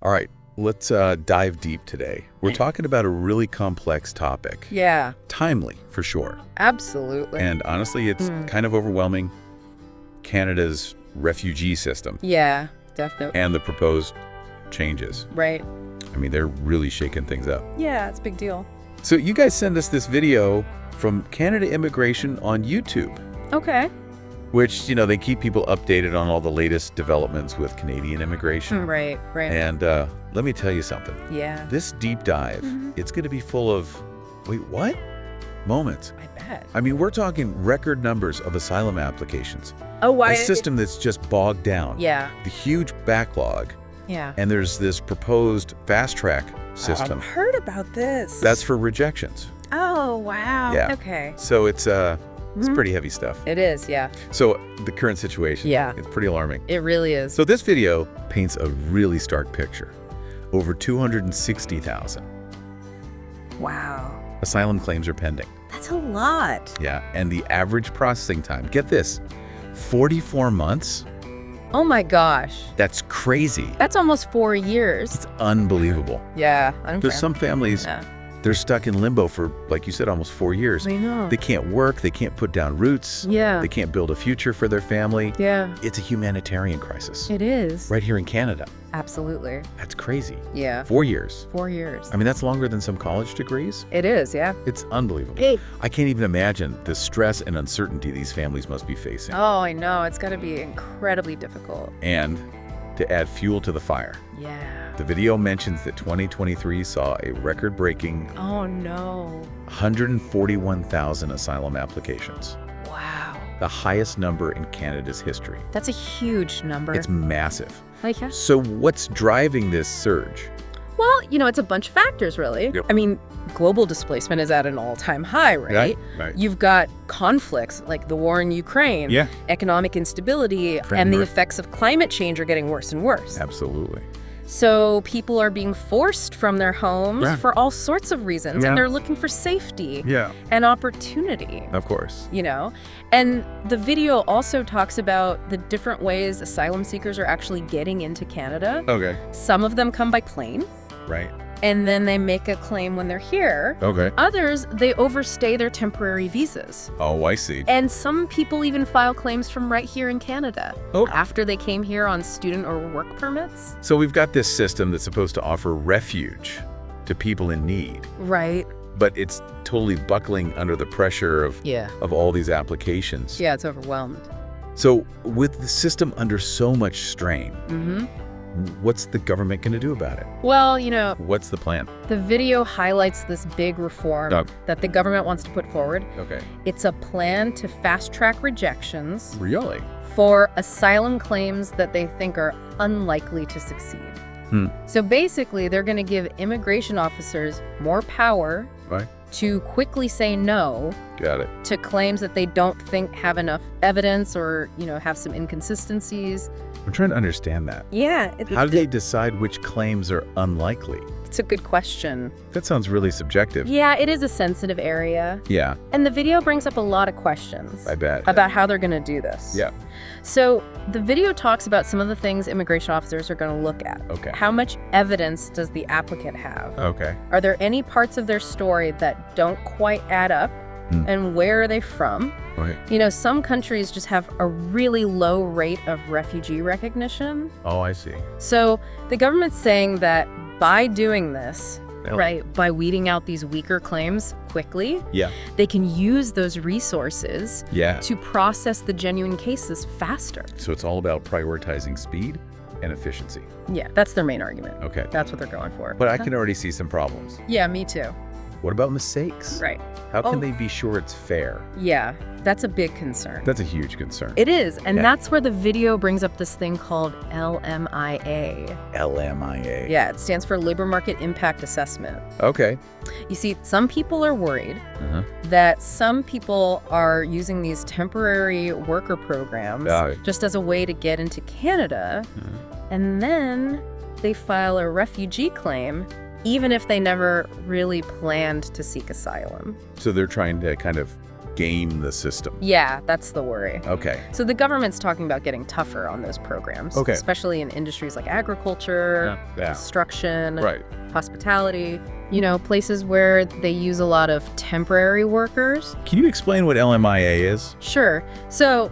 All right, let's dive deep today. We're talking about a really complex topic. Yeah. Timely, for sure. Absolutely. And honestly, it's kind of overwhelming. Canada's refugee system. Yeah, definitely. And the proposed changes. Right. I mean, they're really shaking things up. Yeah, it's a big deal. So you guys send us this video from Canada Immigration on YouTube. Okay. Which, they keep people updated on all the latest developments with Canadian immigration. Right. And let me tell you something. Yeah. This deep dive, it's going to be full of, wait, what? Moments. I bet. I mean, we're talking record numbers of asylum applications. Oh, why? A system that's just bogged down. Yeah. The huge backlog. Yeah. And there's this proposed fast-track system. I've heard about this. That's for rejections. Oh, wow. Yeah. Okay. So it's pretty heavy stuff. It is, yeah. So the current situation, Yeah. it's pretty alarming. It really is. So this video paints a really stark picture. Over 260,000 Wow. asylum claims are pending. That's a lot. Yeah, and the average processing time, get this, 44 months? Oh my gosh. That's crazy. That's almost 4 years. It's unbelievable. Yeah. There's some families, they're stuck in limbo for, like you said, almost 4 years. I know. They can't work, they can't put down roots. Yeah. They can't build a future for their family. Yeah. It's a humanitarian crisis. It is. Right here in Canada. Absolutely. That's crazy. Yeah. 4 years. 4 years. I mean, that's longer than some college degrees. It is, yeah. It's unbelievable. Hey. I can't even imagine the stress and uncertainty these families must be facing. Oh, I know. It's got to be incredibly difficult. And to add fuel to the fire, Yeah. the video mentions that 2023 saw a record-breaking Oh, no. 141,000 asylum applications, Wow. the highest number in Canada's history. That's a huge number. It's massive. Like, yeah. So what's driving this surge? Well, it's a bunch of factors, really. Yep. I mean, global displacement is at an all-time high, right? Right. You've got conflicts like the war in Ukraine, Yeah. economic instability, Trend and the north. effects of climate change are getting worse and worse. Absolutely. So people are being forced from their homes Yeah. for all sorts of reasons, Yeah. and they're looking for safety Yeah. and opportunity. Of course. And the video also talks about the different ways asylum seekers are actually getting into Canada. Okay. Some of them come by plane, Right. and then they make a claim when they're here. Okay. Others, they overstay their temporary visas. Oh, I see. And some people even file claims from right here in Canada Oh. after they came here on student or work permits. So we've got this system that's supposed to offer refuge to people in need, Right. but it's totally buckling under the pressure of Yeah. all these applications. Yeah, it's overwhelmed. So with the system under so much strain, Mm-hmm. what's the government going to do about it? Well, What's the plan? the video highlights this big reform Oh. that the government wants to put forward. Okay. It's a plan to fast-track rejections Really? for asylum claims that they think are unlikely to succeed. So basically, they're going to give immigration officers more power Right. to quickly say no Got it. to claims that they don't think have enough evidence or, have some inconsistencies. I'm trying to understand that. Yeah. How do they decide which claims are unlikely? It's a good question. That sounds really subjective. Yeah, it is a sensitive area. Yeah, And the video brings up a lot of questions I bet. about how they're going to do this. Yeah. So the video talks about some of the things immigration officers are going to look at. Okay. How much evidence does the applicant have? Okay. Are there any parts of their story that don't quite add up? And where are they from? Right. Some countries just have a really low rate of refugee recognition. Oh, I see. So the government's saying that by doing this, Well- right, by weeding out these weaker claims quickly, Yeah. they can use those resources Yeah. to process the genuine cases faster. So it's all about prioritizing speed and efficiency. Yeah, that's their main argument. Okay. That's what they're going for. But I can already see some problems. Yeah, me too. What about mistakes? Right. How can Oh. they be sure it's fair? Yeah, that's a big concern. That's a huge concern. It is, and Yeah. that's where the video brings up this thing called LMIA. LMIA. Yeah, it stands for Labor Market Impact Assessment. Okay. You see, some people are worried Uh-huh. that some people are using these temporary worker programs Yeah. just as a way to get into Canada, and then they file a refugee claim even if they never really planned to seek asylum. So they're trying to kind of game the system. Yeah, that's the worry. Okay. So the government's talking about getting tougher on those programs, Okay. especially in industries like agriculture, Yeah. construction, Right. hospitality, places where they use a lot of temporary workers. Can you explain what LMIA is? Sure. So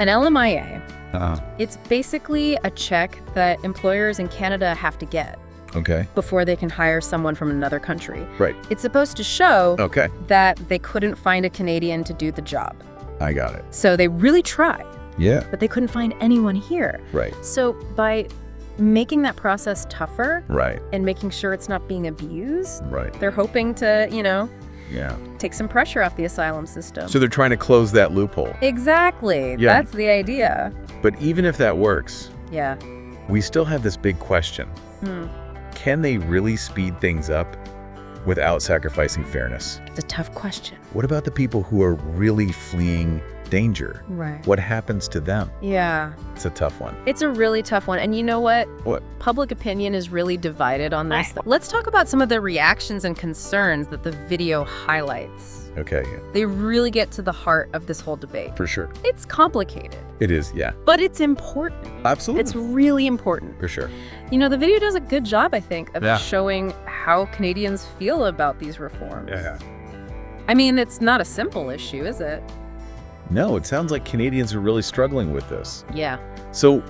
an LMIA, Uh-huh. it's basically a check that employers in Canada have to get Okay. before they can hire someone from another country. Right. It's supposed to show Okay. that they couldn't find a Canadian to do the job. I got it. So they really tried, Yeah. but they couldn't find anyone here. Right. So by making that process tougher Right. and making sure it's not being abused, Right. they're hoping to, Yeah. take some pressure off the asylum system. So they're trying to close that loophole. Exactly. Yeah. That's the idea. But even if that works, Yeah. we still have this big question. Can they really speed things up without sacrificing fairness? It's a tough question. What about the people who are really fleeing danger? Right. What happens to them? Yeah. It's a tough one. It's a really tough one. And you know what? What? Public opinion is really divided on this. Let's talk about some of the reactions and concerns that the video highlights. Okay. They really get to the heart of this whole debate. For sure. It's complicated, It is, yeah. but it's important. Absolutely. It's really important. For sure. The video does a good job, I think, of Yeah. showing how Canadians feel about these reforms. Yeah. I mean, it's not a simple issue, is it? No, it sounds like Canadians are really struggling with this. Yeah. So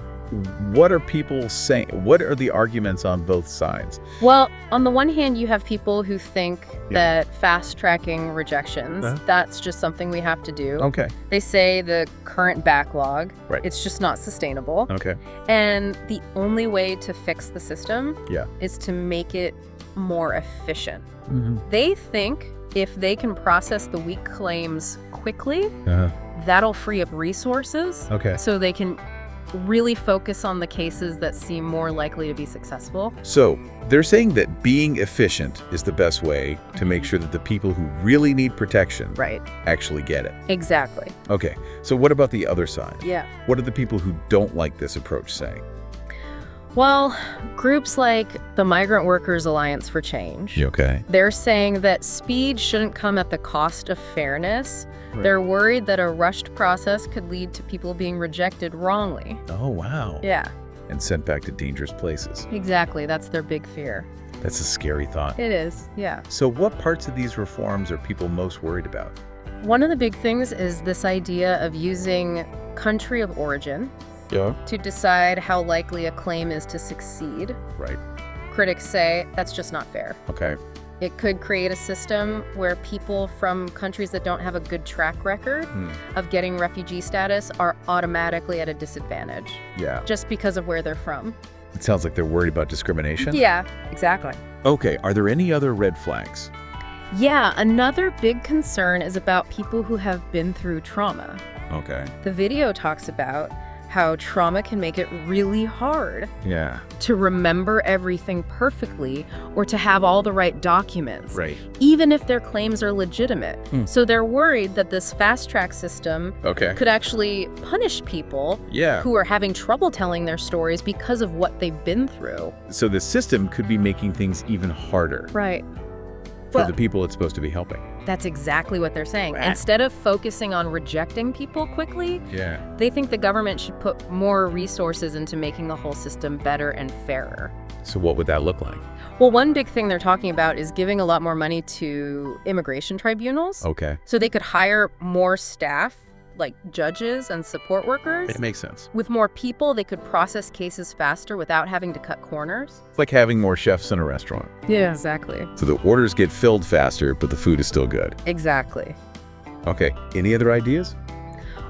what are people saying? What are the arguments on both sides? Well, on the one hand, you have people who think Yeah. that fast-tracking rejections, that's just something we have to do. Okay. They say the current backlog, Right. it's just not sustainable. Okay. And the only way to fix the system Yeah. is to make it more efficient. Mm-hmm. They think if they can process the weak claims quickly, Uh-huh. that'll free up resources Okay. so they can really focus on the cases that seem more likely to be successful. So they're saying that being efficient is the best way to make sure that the people who really need protection Right. actually get it. Exactly. Okay. So what about the other side? Yeah. What are the people who don't like this approach saying? Well, groups like the Migrant Workers Alliance for Change, Okay. they're saying that speed shouldn't come at the cost of fairness. Right. They're worried that a rushed process could lead to people being rejected wrongly. Oh, wow. Yeah, And sent back to dangerous places. exactly. That's their big fear. That's a scary thought. It is, yeah. So what parts of these reforms are people most worried about? One of the big things is this idea of using country of origin Yeah. to decide how likely a claim is to succeed. Right. Critics say that's just not fair. Okay. It could create a system where people from countries that don't have a good track record of getting refugee status are automatically at a disadvantage Yeah. just because of where they're from. It sounds like they're worried about discrimination. Yeah, exactly. Okay. Are there any other red flags? Yeah, another big concern is about people who have been through trauma. Okay. The video talks about how trauma can make it really hard Yeah. to remember everything perfectly or to have all the right documents, Right. even if their claims are legitimate. Hmm. So they're worried that this fast-track system Okay. could actually punish people Yeah. who are having trouble telling their stories because of what they've been through. So the system could be making things even harder Right. for Well- the people it's supposed to be helping. That's exactly what they're saying. Right. Instead of focusing on rejecting people quickly, Yeah. they think the government should put more resources into making the whole system better and fairer. So what would that look like? Well, one big thing they're talking about is giving a lot more money to immigration tribunals. Okay. So they could hire more staff, like judges and support workers. It makes sense. With more people, they could process cases faster without having to cut corners. It's like having more chefs in a restaurant. Yeah, exactly. So the orders get filled faster, but the food is still good. Exactly. Okay. Any other ideas?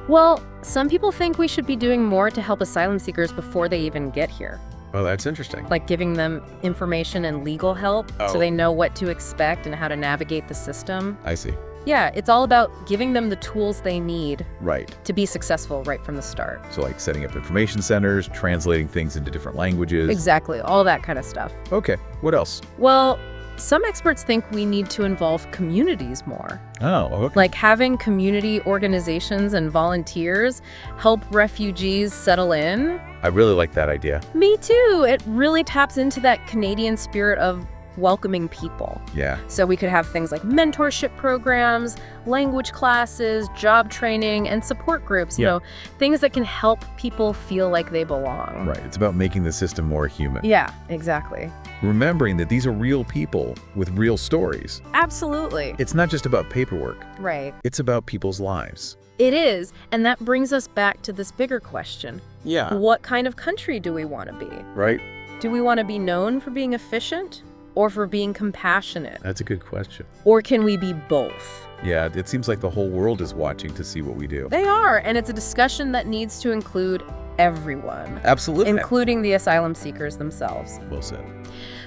Well, some people think we should be doing more to help asylum seekers before they even get here. Oh, that's interesting. Like giving them information and legal help Oh. so they know what to expect and how to navigate the system. I see. Yeah, it's all about giving them the tools they need Right. to be successful right from the start. So like setting up information centers, translating things into different languages. Exactly, all that kind of stuff. Okay. What else? Well, some experts think we need to involve communities more. Oh, okay. Like having community organizations and volunteers help refugees settle in. I really like that idea. Me too. It really taps into that Canadian spirit of welcoming people. Yeah. So we could have things like mentorship programs, language classes, job training, and support groups, you know, things that can help people feel like they belong. Right. It's about making the system more human. Yeah, exactly. Remembering that these are real people with real stories. Absolutely. It's not just about paperwork. Right. It's about people's lives. It is. And that brings us back to this bigger question. Yeah. What kind of country do we want to be? Right? Do we want to be known for being efficient or for being compassionate? That's a good question. Or can we be both? Yeah, it seems like the whole world is watching to see what we do. They are, and it's a discussion that needs to include everyone. Absolutely. Including the asylum seekers themselves. Well said.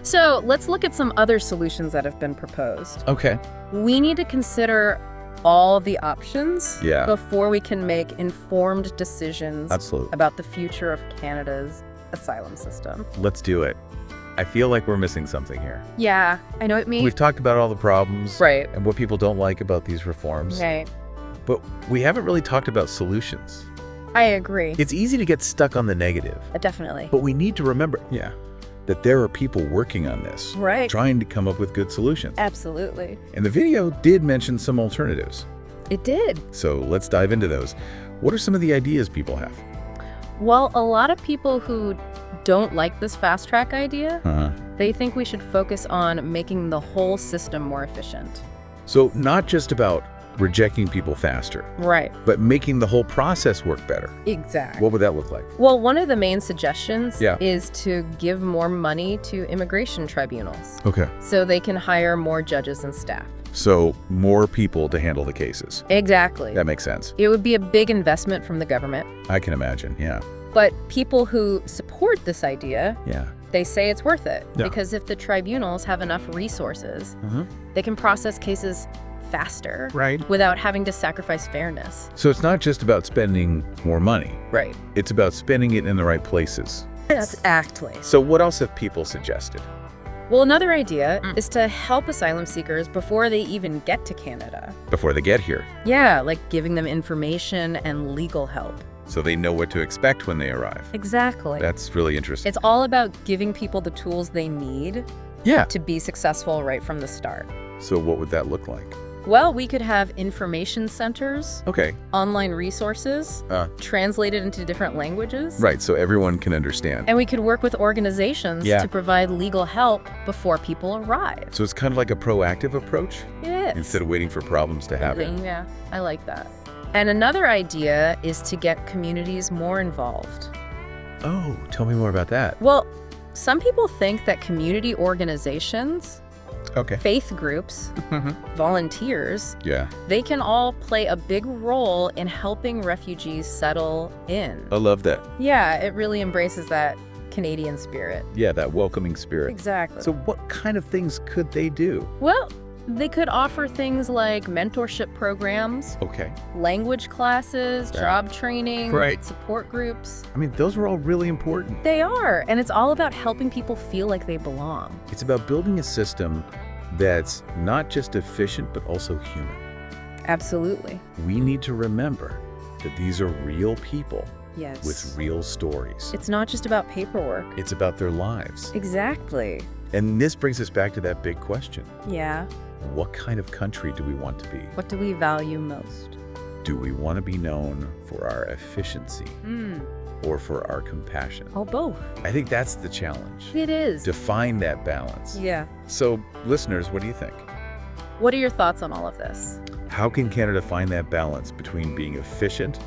So let's look at some other solutions that have been proposed. Okay. We need to consider all the options Yeah. before we can make informed decisions Absolutely. about the future of Canada's asylum system. Let's do it. I feel like we're missing something here. Yeah, I know what you mean. We've talked about all the problems Right. and what people don't like about these reforms, Right. but we haven't really talked about solutions. I agree. It's easy to get stuck on the negative, Definitely. but we need to remember, that there are people working on this, Right. trying to come up with good solutions. Absolutely. And the video did mention some alternatives. It did. So let's dive into those. What are some of the ideas people have? Well, a lot of people who don't like this fast track idea, they think we should focus on making the whole system more efficient. So not just about rejecting people faster, Right. but making the whole process work better. Exactly. What would that look like? Well, one of the main suggestions Yeah. is to give more money to immigration tribunals Okay. so they can hire more judges and staff. So more people to handle the cases. Exactly. That makes sense. It would be a big investment from the government, I can imagine, yeah. but people who support this idea, Yeah. they say it's worth it Yeah. because if the tribunals have enough resources, Uh-huh. they can process cases faster Right. without having to sacrifice fairness. So it's not just about spending more money. Right. It's about spending it in the right places. Exactly. So what else have people suggested? Well, another idea is to help asylum seekers before they even get to Canada. Before they get here, Yeah, like giving them information and legal help. so they know what to expect when they arrive. Exactly. That's really interesting. It's all about giving people the tools they need Yeah. to be successful right from the start. So what would that look like? Well, we could have information centers, Okay. online resources, translated into different languages. Right, so everyone can understand. And we could work with organizations Yeah. to provide legal help before people arrive. So it's kind of like a proactive approach Yes. instead of waiting for problems to happen. Yeah, I like that. And another idea is to get communities more involved. Oh, tell me more about that. Well, some people think that community organizations, Okay. faith groups, volunteers, Yeah. they can all play a big role in helping refugees settle in. I love that. Yeah, it really embraces that Canadian spirit. Yeah, that welcoming spirit. Exactly. So what kind of things could they do? Well, they could offer things like mentorship programs, Okay. language classes, Yeah. job training, Right. support groups. I mean, those are all really important. They are, and it's all about helping people feel like they belong. It's about building a system that's not just efficient, but also human. Absolutely. We need to remember that these are real people Yes. with real stories. It's not just about paperwork. It's about their lives. Exactly. And this brings us back to that big question. Yeah. What kind of country do we want to be? What do we value most? Do we want to be known for our efficiency or for our compassion? Oh, both. I think that's the challenge, It is. to find that balance. Yeah. So, listeners, what do you think? What are your thoughts on all of this? How can Canada find that balance between being efficient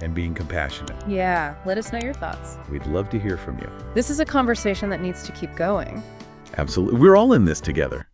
and being compassionate? Yeah. Let us know your thoughts. We'd love to hear from you. This is a conversation that needs to keep going. Absolutely. We're all in this together.